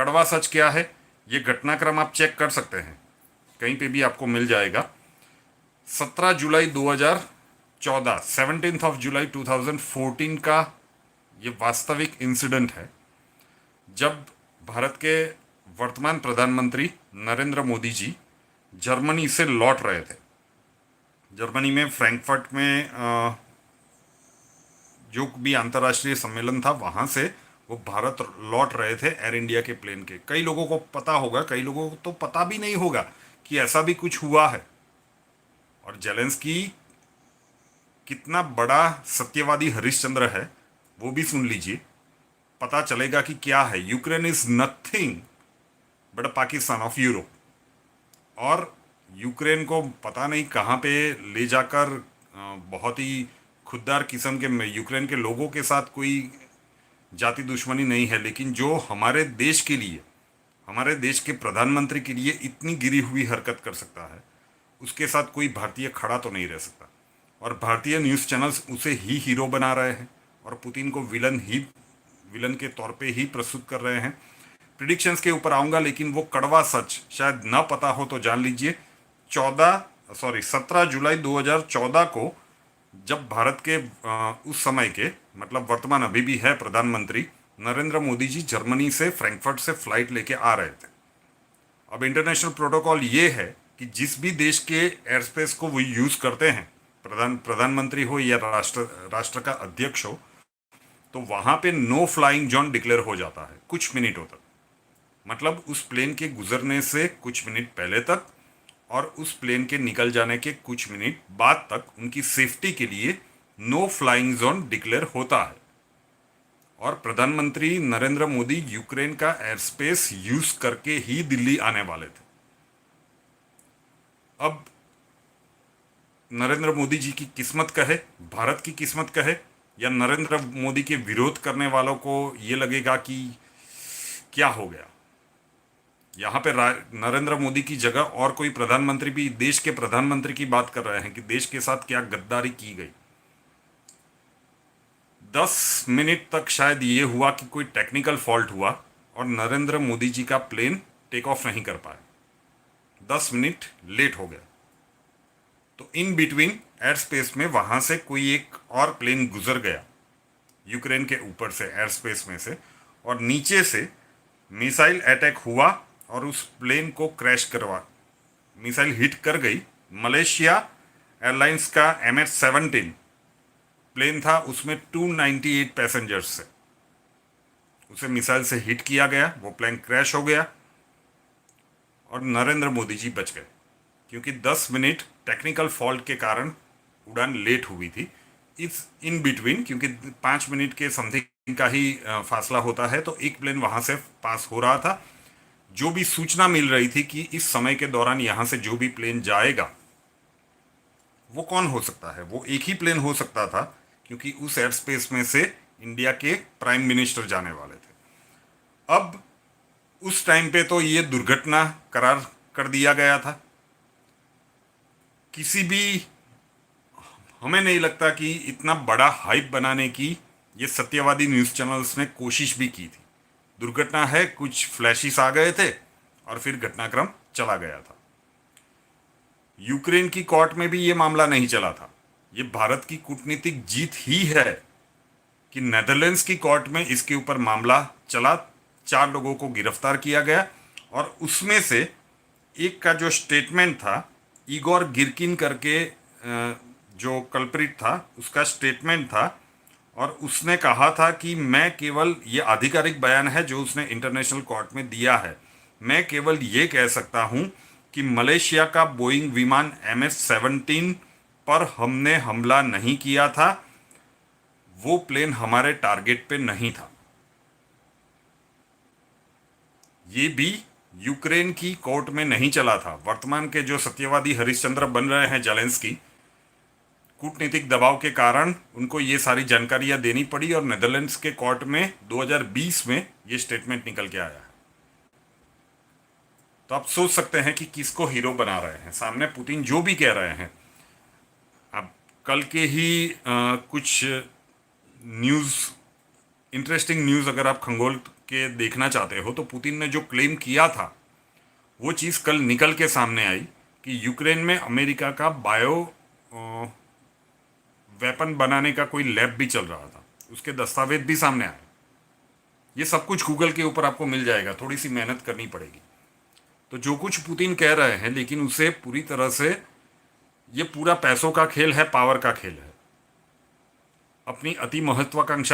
कड़वा सच क्या है, ये घटनाक्रम आप चेक कर सकते हैं, कहीं पे भी आपको मिल जाएगा। 17 जुलाई 2014, 17 जुलाई 2014 का ये वास्तविक इंसिडेंट है, जब भारत के वर्तमान प्रधानमंत्री नरेंद्र मोदी जी जर्मनी से लौट रहे थे। जर्मनी में फ्रैंकफर्ट में जो भी अंतर्राष्ट्रीय सम्मेलन था, वहाँ से वो भारत लौट रहे थे एयर इंडिया के प्लेन के। कई लोगों को पता होगा, कई लोगों को तो पता भी नहीं होगा कि ऐसा भी कुछ हुआ है। और जेलेंस्की कितना बड़ा सत्यवादी हरिश्चंद्र है वो भी सुन लीजिए, पता चलेगा कि क्या है। Ukraine is nothing but a Pakistan of Europe. और यूक्रेन को पता नहीं कहाँ पे ले जाकर बहुत ही खुददार किस्म के, यूक्रेन के लोगों के साथ कोई जाति दुश्मनी नहीं है, लेकिन जो हमारे देश के लिए, हमारे देश के प्रधानमंत्री के लिए इतनी गिरी हुई हरकत कर सकता है, उसके साथ कोई भारतीय खड़ा तो नहीं रह सकता। और भारतीय न्यूज़ चैनल्स उसे ही हीरो बना रहे हैं और पुतिन को विलन के तौर पे ही प्रस्तुत कर रहे हैं। प्रिडिक्शंस के ऊपर आऊँगा, लेकिन वो कड़वा सच शायद ना पता हो तो जान लीजिए। 17 जुलाई 2014 को, जब भारत के उस समय के, मतलब वर्तमान अभी भी है प्रधानमंत्री नरेंद्र मोदी जी, जर्मनी से फ्रैंकफर्ट से फ्लाइट लेके आ रहे थे। अब इंटरनेशनल प्रोटोकॉल ये है कि जिस भी देश के एयर स्पेस को वो यूज़ करते हैं, प्रधानमंत्री हो या राष्ट्र का अध्यक्ष हो, तो वहाँ पे नो फ्लाइंग जोन डिक्लेयर हो जाता है कुछ मिनटों तक। मतलब उस प्लेन के गुजरने से कुछ मिनट पहले तक और उस प्लेन के निकल जाने के कुछ मिनट बाद तक उनकी सेफ्टी के लिए नो फ्लाइंग जोन डिक्लेयर होता है। और प्रधानमंत्री नरेंद्र मोदी यूक्रेन का एयर स्पेस यूज करके ही दिल्ली आने वाले थे। अब नरेंद्र मोदी जी की किस्मत कहे, भारत की किस्मत कहे, या नरेंद्र मोदी के विरोध करने वालों को ये लगेगा कि क्या हो गया, यहाँ पे नरेंद्र मोदी की जगह और कोई प्रधानमंत्री भी देश के प्रधानमंत्री की बात कर रहे हैं कि देश के साथ क्या गद्दारी की गई। 10 मिनट तक शायद ये हुआ कि कोई टेक्निकल फॉल्ट हुआ और नरेंद्र मोदी जी का प्लेन टेक ऑफ नहीं कर पाए, 10 मिनट लेट हो गया। तो इन बिटवीन एयर स्पेस में वहां से कोई एक और प्लेन गुजर गया यूक्रेन के ऊपर से, एयर स्पेस में से, और नीचे से मिसाइल अटैक हुआ और उस प्लेन को क्रैश करवा, मिसाइल हिट कर गई। मलेशिया एयरलाइंस का MH17 प्लेन था, उसमें 298 पैसेंजर्स से, उसे मिसाइल से हिट किया गया, वो प्लेन क्रैश हो गया और नरेंद्र मोदी जी बच गए, क्योंकि 10 मिनट टेक्निकल फॉल्ट के कारण उड़ान लेट हुई थी। इस इन बिटवीन, क्योंकि 5 मिनट के समथिंग का ही फासला होता है, तो एक प्लेन वहाँ से पास हो रहा था। जो भी सूचना मिल रही थी कि इस समय के दौरान यहाँ से जो भी प्लेन जाएगा वो कौन हो सकता है, वो एक ही प्लेन हो सकता था, क्योंकि उस एयर स्पेस में से इंडिया के प्राइम मिनिस्टर जाने वाले थे। अब उस टाइम पे तो ये दुर्घटना करार कर दिया गया था। किसी भी, हमें नहीं लगता कि इतना बड़ा हाइप बनाने की ये सत्यवादी न्यूज़ चैनल्स ने कोशिश भी की थी। दुर्घटना है, कुछ फ्लैशेस आ गए थे और फिर घटनाक्रम चला गया था। यूक्रेन की कोर्ट में भी ये मामला नहीं चला था। ये भारत की कूटनीतिक जीत ही है कि नेदरलैंड्स की कोर्ट में इसके ऊपर मामला चला, 4 लोगों को गिरफ्तार किया गया और उसमें से एक का जो स्टेटमेंट था, इगोर गिरकिन करके जो कल्प्रिट था, उसका स्टेटमेंट था और उसने कहा था कि मैं केवल, ये आधिकारिक बयान है जो उसने इंटरनेशनल कोर्ट में दिया है, मैं केवल ये कह सकता हूं कि मलेशिया का बोइंग विमान MH17 पर हमने हमला नहीं किया था, वो प्लेन हमारे टारगेट पे नहीं था। ये भी यूक्रेन की कोर्ट में नहीं चला था। वर्तमान के जो सत्यवादी हरिश्चंद्र बन रहे हैं जेलेंस्की, कूटनीतिक दबाव के कारण उनको ये सारी जानकारियां देनी पड़ी और नेदरलैंड्स के कोर्ट में 2020 में ये स्टेटमेंट निकल के आया है। तो आप सोच सकते हैं कि किसको हीरो बना रहे हैं। सामने पुतिन जो भी कह रहे हैं, अब कल के ही कुछ न्यूज़, इंटरेस्टिंग न्यूज़ अगर आप खंगोल के देखना चाहते हो तो पुतिन ने जो क्लेम किया था वो चीज़ कल निकल के सामने आई कि यूक्रेन में अमेरिका का बायो वेपन बनाने का कोई लैब भी चल रहा था, उसके दस्तावेज भी सामने आए। ये सब कुछ गूगल के ऊपर आपको मिल जाएगा, थोड़ी सी मेहनत करनी पड़ेगी। तो जो कुछ पुतिन कह रहे हैं, लेकिन उसे पूरी तरह से ये पूरा पैसों का खेल है, पावर का खेल है। अपनी अति महत्वाकांक्षा